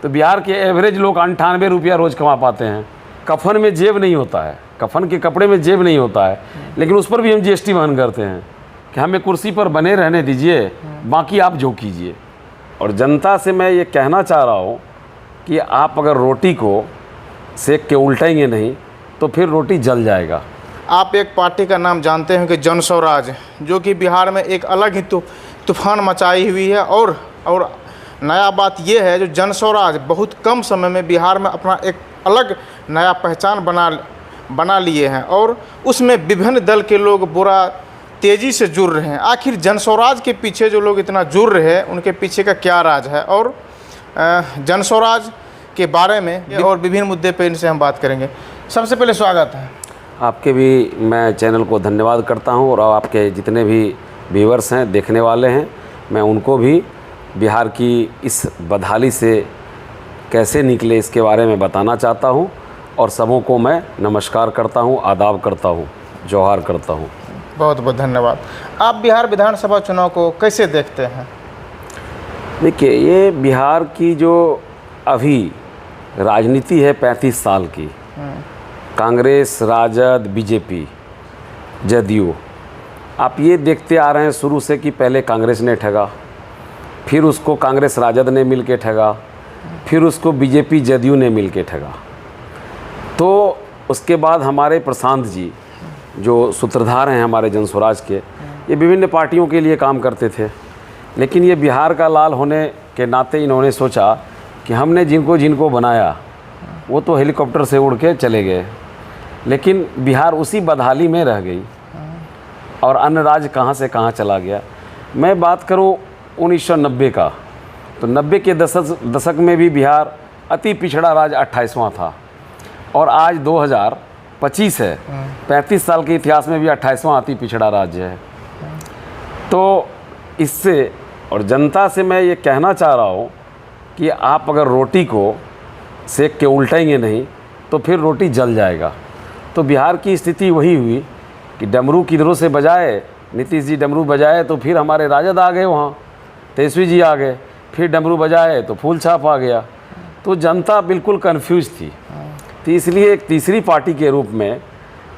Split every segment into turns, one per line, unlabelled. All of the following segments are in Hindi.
तो बिहार के एवरेज लोग 98 रुपया रोज़ कमा पाते हैं। कफन में जेब नहीं होता है, कफन के कपड़े में जेब नहीं होता है, लेकिन उस पर भी हम जीएसटी वहन करते हैं कि हमें कुर्सी पर बने रहने दीजिए, बाकी आप जो कीजिए। और जनता से मैं ये कहना चाह रहा हूँ कि आप अगर रोटी को सेक के उल्टेंगे नहीं तो फिर रोटी जल जाएगा।
आप एक पार्टी का नाम जानते हैं कि जन स्वराज, जो कि बिहार में एक अलग ही तूफान मचाई हुई है। और नया बात यह है जो जन स्वराज बहुत कम समय में बिहार में अपना एक अलग नया पहचान बना लिए हैं और उसमें विभिन्न दल के लोग बुरा तेज़ी से जुड़ रहे हैं। आखिर जन स्वराज के पीछे जो लोग इतना जुड़ रहे हैं उनके पीछे का क्या राज है, और जन स्वराज के बारे में और विभिन्न मुद्दे पर इनसे हम बात करेंगे। सबसे पहले स्वागत है
आपके भी, मैं चैनल को धन्यवाद करता हूं और आपके जितने भी व्यूअर्स हैं, देखने वाले हैं, मैं उनको भी बिहार की इस बदहाली से कैसे निकले इसके बारे में बताना चाहता हूं और सबों को मैं नमस्कार करता हूं, आदाब करता हूं, जोहार करता हूं।
बहुत बहुत धन्यवाद। आप बिहार विधानसभा चुनाव को कैसे देखते हैं?
देखिए, ये बिहार की जो अभी राजनीति है 35 साल की, कांग्रेस, राजद, बीजेपी, जदयू, आप ये देखते आ रहे हैं शुरू से कि पहले कांग्रेस ने ठगा, फिर उसको कांग्रेस राजद ने मिल के ठगा, फिर उसको बीजेपी जदयू ने मिल के ठगा। तो उसके बाद हमारे प्रशांत जी जो सूत्रधार हैं हमारे जन स्वराज के, ये विभिन्न पार्टियों के लिए काम करते थे, लेकिन ये बिहार का लाल होने के नाते इन्होंने सोचा कि हमने जिनको जिनको बनाया वो तो हेलीकॉप्टर से उड़ के चले गए, लेकिन बिहार उसी बदहाली में रह गई और अन्य राज्य कहाँ से कहाँ चला गया। मैं बात करूँ 1990 का, तो 90 के दशक में भी बिहार अति पिछड़ा राज्य 28वां था और आज 2025 है, 35 साल के इतिहास में भी 28वां अति पिछड़ा राज्य है। तो इससे और जनता से मैं ये कहना चाह रहा हूँ कि आप अगर रोटी को सेक के उल्टेंगे नहीं तो फिर रोटी जल जाएगा। तो बिहार की स्थिति वही हुई कि डमरू किधरों से बजाए, नीतीश जी डमरू बजाए तो फिर हमारे राजद आ गए, वहाँ तेजस्वी जी आ गए, फिर डमरू बजाए तो फूल छाप आ गया। तो जनता बिल्कुल कन्फ्यूज थी। तो इसलिए एक तीसरी पार्टी के रूप में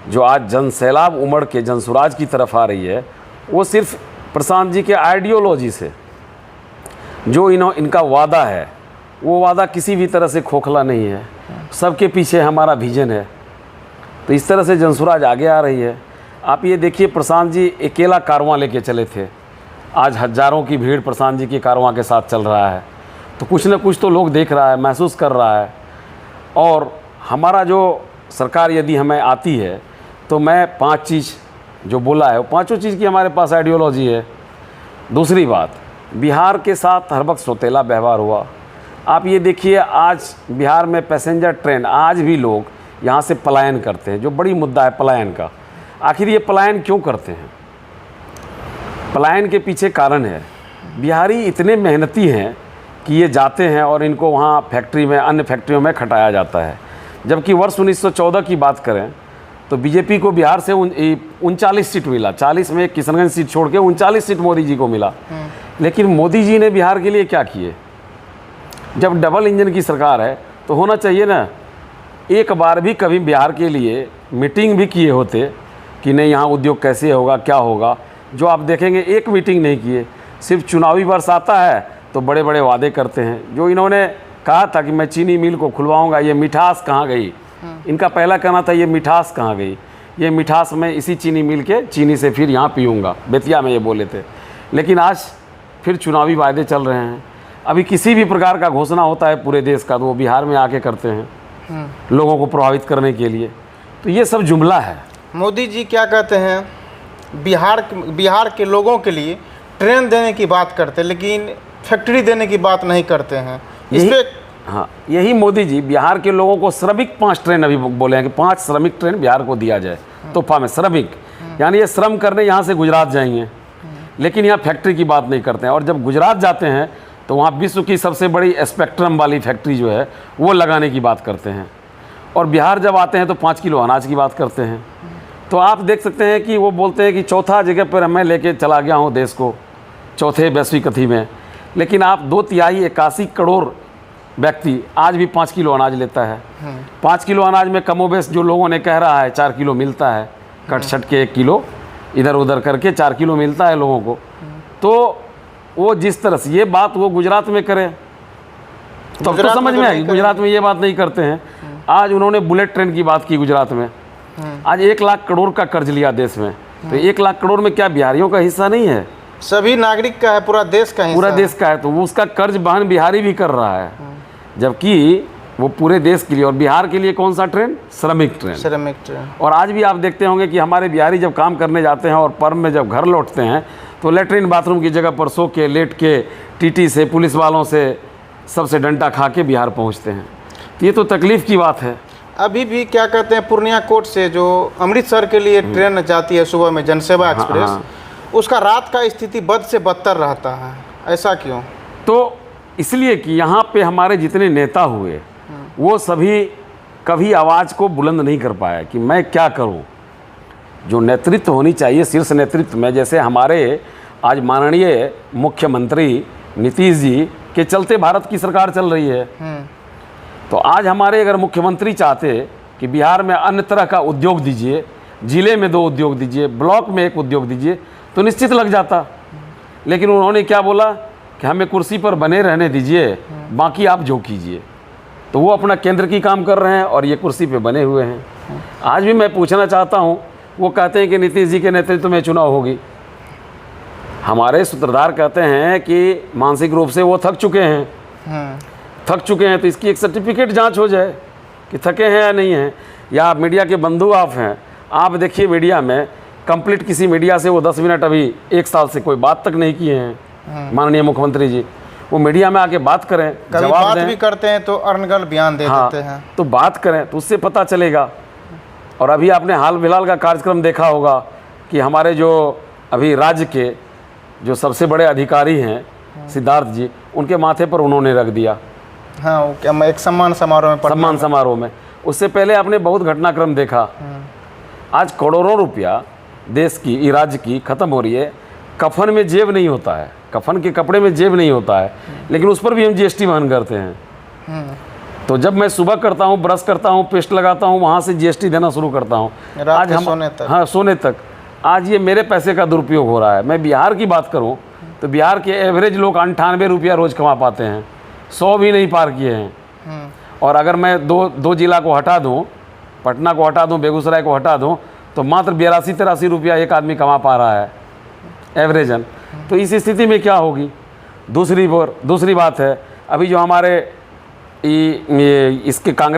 जो आज जन सैलाब उमड़ के जन स्वराज की तरफ आ रही है, वो सिर्फ प्रशांत जी के आइडियोलॉजी से जो इनका वादा है, वो वादा किसी भी तरह से खोखला नहीं है, सबके पीछे हमारा विजन है। तो इस तरह से जन स्वराज आगे आ रही है। आप ये देखिए, प्रशांत जी अकेला कारवां लेके चले थे, आज हज़ारों की भीड़ प्रशांत जी की कारवां के साथ चल रहा है। तो कुछ न कुछ तो लोग देख रहा है, महसूस कर रहा है। और हमारा जो सरकार यदि हमें आती है तो मैं 5 चीज़ जो बोला है वो पाँचों चीज़ की हमारे पास आइडियोलॉजी है। दूसरी बात, बिहार के साथ हर वक्त सौतेला व्यवहार हुआ। आप ये देखिए, आज बिहार में पैसेंजर ट्रेन, आज भी लोग यहाँ से पलायन करते हैं, जो बड़ी मुद्दा है पलायन का। आखिर ये पलायन क्यों करते हैं? पलायन के पीछे कारण है, बिहारी इतने मेहनती हैं कि ये जाते हैं और इनको वहाँ फैक्ट्री में, अन्य फैक्ट्रियों में खटाया जाता है। जबकि वर्ष 1914 की बात करें तो बीजेपी को बिहार से 39 सीट मिला, 40 में किशनगंज सीट छोड़ के 39 सीट मोदी जी को मिला। लेकिन मोदी जी ने बिहार के लिए क्या किए? जब डबल इंजन की सरकार है तो होना चाहिए ना, एक बार भी कभी बिहार के लिए मीटिंग भी किए होते कि नहीं यहाँ उद्योग कैसे होगा, क्या होगा। जो आप देखेंगे एक मीटिंग नहीं किए, सिर्फ चुनावी वर्ष आता है तो बड़े बड़े वादे करते हैं। जो इन्होंने कहा था कि मैं चीनी मिल को खुलवाऊंगा, ये मिठास कहाँ गई? इनका पहला कहना था ये मिठास कहाँ गई? ये मिठास मैं इसी चीनी मिल के चीनी से फिर यहाँ पीऊँगा, बेतिया में ये बोले थे। लेकिन आज फिर चुनावी वायदे चल रहे हैं। अभी किसी भी प्रकार का घोषणा होता है पूरे देश का तो वो बिहार में आके करते हैं लोगों को प्रभावित करने के लिए। तो ये सब जुमला है।
मोदी जी क्या कहते हैं, बिहार के लोगों के लिए ट्रेन देने की बात करते हैं लेकिन फैक्ट्री देने की बात नहीं करते हैं। इस पे
हाँ, यही मोदी जी बिहार के लोगों को श्रमिक 5 ट्रेन अभी बोले हैं कि 5 श्रमिक ट्रेन बिहार को दिया जाए तोहफा में। श्रमिक यानी ये श्रम करने यहाँ से गुजरात जाएंगे, लेकिन यहाँ फैक्ट्री की बात नहीं करते हैं। और जब गुजरात जाते हैं तो वहाँ विश्व की सबसे बड़ी स्पेक्ट्रम वाली फैक्ट्री जो है वो लगाने की बात करते हैं। और बिहार जब आते हैं तो 5 किलो अनाज की बात करते हैं। तो आप देख सकते हैं कि वो बोलते हैं कि चौथा जगह पर मैं लेके चला गया हूँ देश को, चौथे वैश्विक अथी में। लेकिन आप 2/3 81 करोड़ व्यक्ति आज भी 5 किलो अनाज लेता है। 5 किलो अनाज में कमोबेश जो लोगों ने कह रहा है 4 किलो मिलता है, कट छट के 1 किलो इधर उधर करके 4 किलो मिलता है लोगों को। तो वो जिस तरह से ये बात वो गुजरात में करे तो अब तो समझ में आएगी। गुजरात में ये बात नहीं करते हैं। आज उन्होंने बुलेट ट्रेन की बात की गुजरात में। आज 1 लाख करोड़ का कर्ज लिया देश में, तो 1 लाख करोड़ में क्या बिहारियों का हिस्सा नहीं है?
सभी नागरिक का है, पूरा देश का हिस्सा
पूरा देश का है। तो वो उसका कर्ज बहन बिहारी भी कर रहा है, जबकि वो पूरे देश के लिए। और बिहार के लिए कौन सा ट्रेन? श्रमिक ट्रेन।
श्रमिक ट्रेन।
और आज भी आप देखते होंगे कि हमारे बिहारी जब काम करने जाते हैं और पर्म में जब घर लौटते हैं तो लेटरिन बाथरूम की जगह पर सो के लेट के टीटी से, पुलिस वालों से, सबसे डंडा खा के बिहार पहुंचते हैं। तो ये तो तकलीफ़ की बात है।
अभी भी क्या कहते हैं, पूर्णिया कोट से जो अमृतसर के लिए ट्रेन जाती है सुबह में, जनसेवा एक्सप्रेस, उसका रात का स्थिति बद से बदतर रहता है। ऐसा क्यों?
तो इसलिए कि यहाँ पे हमारे जितने नेता हुए वो सभी कभी आवाज़ को बुलंद नहीं कर पाया कि मैं क्या करूँ। जो नेतृत्व होनी चाहिए शीर्ष नेतृत्व में, जैसे हमारे आज माननीय मुख्यमंत्री नीतीश जी के चलते भारत की सरकार चल रही है। तो आज हमारे अगर मुख्यमंत्री चाहते कि बिहार में अन्य तरह का उद्योग दीजिए, ज़िले में 2 उद्योग दीजिए, ब्लॉक में 1 उद्योग दीजिए, तो निश्चित लग जाता। लेकिन उन्होंने क्या बोला कि हमें कुर्सी पर बने रहने दीजिए, बाकी आप जो कीजिए। तो वो अपना केंद्र की काम कर रहे हैं और ये कुर्सी पे बने हुए हैं। आज भी मैं पूछना चाहता हूँ, वो कहते हैं कि नीतीश जी के नेतृत्व में चुनाव होगी। हमारे सूत्रधार कहते हैं कि मानसिक रूप से वो थक चुके हैं। थक चुके हैं तो इसकी एक सर्टिफिकेट जांच हो जाए कि थके हैं या नहीं हैं। या आप मीडिया के बंधु आप हैं, आप देखिए मीडिया में कंप्लीट किसी मीडिया से वो 10 मिनट अभी 1 साल से कोई बात तक नहीं किए हैं माननीय मुख्यमंत्री जी। वो मीडिया में आके बात करें,
जवाब बात भी करते हैं तो अर्नगल बयान दे देते हैं।
तो बात करें तो उससे पता चलेगा। और अभी आपने हाल फिलहाल का कार्यक्रम देखा होगा कि हमारे जो अभी राज्य के जो सबसे बड़े अधिकारी हैं सिद्धार्थ जी, उनके माथे पर उन्होंने रख दिया।
हाँ, वो क्या एक सम्मान समारोह में
उससे पहले आपने बहुत घटनाक्रम देखा। आज करोड़ों रुपया देश की, राज्य की ख़त्म हो रही है। कफन में जेब नहीं होता है, कफन के कपड़े में जेब नहीं होता है, लेकिन उस पर भी हम जीएसटी वहन करते हैं। तो जब मैं सुबह करता हूँ, ब्रश करता हूँ, पेस्ट लगाता हूँ, वहाँ से जीएसटी देना शुरू करता हूँ। आज हम
सोने तक।
हाँ, सोने तक। आज ये मेरे पैसे का दुरुपयोग हो रहा है। मैं बिहार की बात करूँ तो बिहार के एवरेज लोग 98 रुपया रोज़ कमा पाते हैं, 100 भी नहीं पार किए हैं। और अगर मैं दो जिला को हटा दूँ, पटना को हटा दूँ, बेगूसराय को हटा दूँ, तो मात्र 82-83 रुपया एक आदमी कमा पा रहा है एवरेजन। तो इस स्थिति में क्या होगी? दूसरी बात है, अभी जो हमारे इसके कांग्रेस